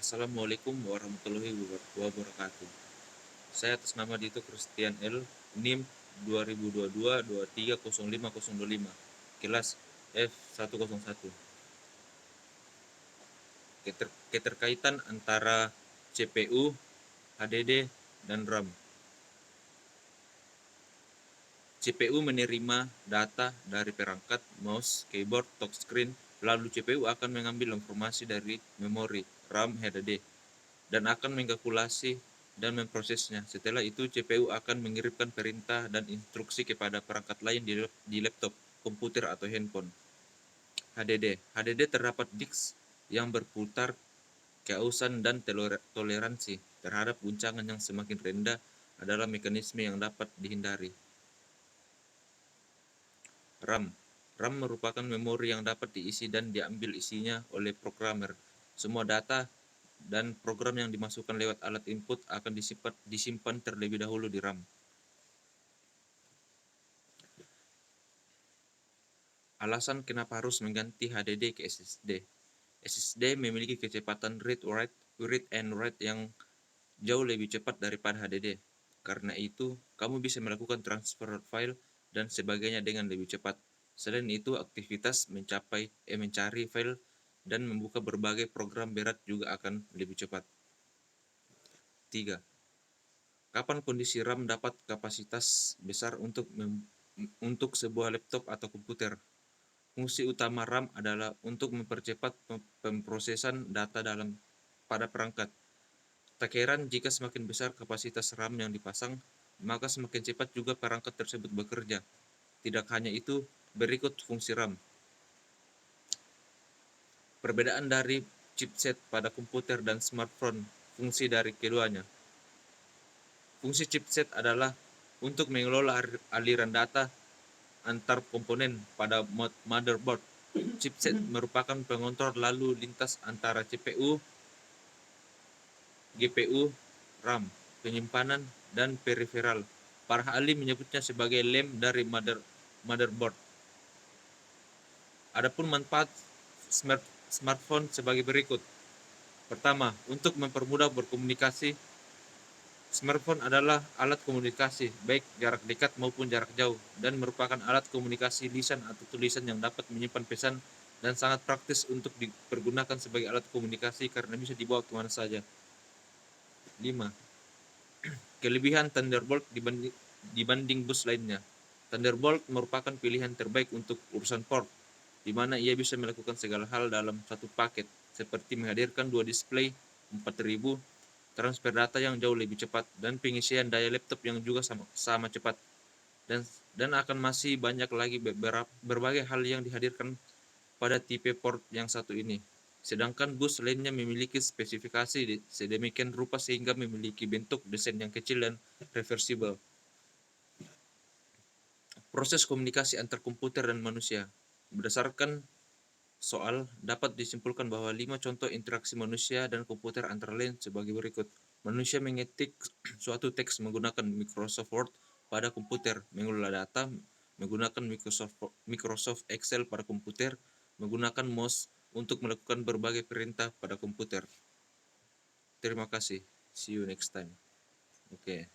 Assalamualaikum warahmatullahi wabarakatuh. Saya atas nama Dito Christian L. NIM 2022-2305-025, kelas F101. Keterkaitan antara CPU, HDD, dan RAM. CPU menerima data dari perangkat, mouse, keyboard, touchscreen, lalu CPU akan mengambil informasi dari memori, RAM, HDD, dan akan mengkalkulasi dan memprosesnya. Setelah itu, CPU akan mengirimkan perintah dan instruksi kepada perangkat lain di laptop, komputer, atau handphone. HDD terdapat disk yang berputar, keausan, dan toleransi terhadap guncangan yang semakin rendah adalah mekanisme yang dapat dihindari. RAM merupakan memori yang dapat diisi dan diambil isinya oleh programmer. Semua data dan program yang dimasukkan lewat alat input akan disimpan terlebih dahulu di RAM. Alasan kenapa harus mengganti HDD ke SSD. SSD memiliki kecepatan read and write yang jauh lebih cepat daripada HDD. Karena itu, kamu bisa melakukan transfer file dan sebagainya dengan lebih cepat. Selain itu, aktivitas mencari file dan membuka berbagai program berat juga akan lebih cepat. 3. Kapan kondisi RAM dapat kapasitas besar untuk sebuah laptop atau komputer? Fungsi utama RAM adalah untuk mempercepat pemrosesan data pada perangkat. Tak heran jika semakin besar kapasitas RAM yang dipasang, maka semakin cepat juga perangkat tersebut bekerja. Tidak hanya itu, berikut fungsi RAM. Perbedaan dari chipset pada komputer dan smartphone, fungsi dari keduanya. Fungsi chipset adalah untuk mengelola aliran data antar komponen pada motherboard. Chipset merupakan pengontrol lalu lintas antara CPU, GPU, RAM, penyimpanan, dan peripheral. Para ahli menyebutnya sebagai lem dari motherboard. Adapun manfaat smartphone sebagai berikut. Pertama, untuk mempermudah berkomunikasi. Smartphone adalah alat komunikasi, baik jarak dekat maupun jarak jauh, dan merupakan alat komunikasi lisan atau tulisan yang dapat menyimpan pesan dan sangat praktis untuk dipergunakan sebagai alat komunikasi karena bisa dibawa kemana saja. 5. Kelebihan Thunderbolt dibanding bus lainnya. Thunderbolt merupakan pilihan terbaik untuk urusan port, di mana ia bisa melakukan segala hal dalam satu paket, seperti menghadirkan 2 display 4000, transfer data yang jauh lebih cepat, dan pengisian daya laptop yang juga sama cepat. Dan akan masih banyak lagi berbagai hal yang dihadirkan pada tipe port yang satu ini. Sedangkan bus lainnya memiliki spesifikasi sedemikian rupa sehingga memiliki bentuk desain yang kecil dan reversible. Proses komunikasi antar komputer dan manusia. Berdasarkan soal, dapat disimpulkan bahwa 5 contoh interaksi manusia dan komputer antara lain sebagai berikut. Manusia mengetik suatu teks menggunakan Microsoft Word pada komputer, mengelola data menggunakan Microsoft Excel pada komputer, menggunakan mouse untuk melakukan berbagai perintah pada komputer. Terima kasih. See you next time. Oke.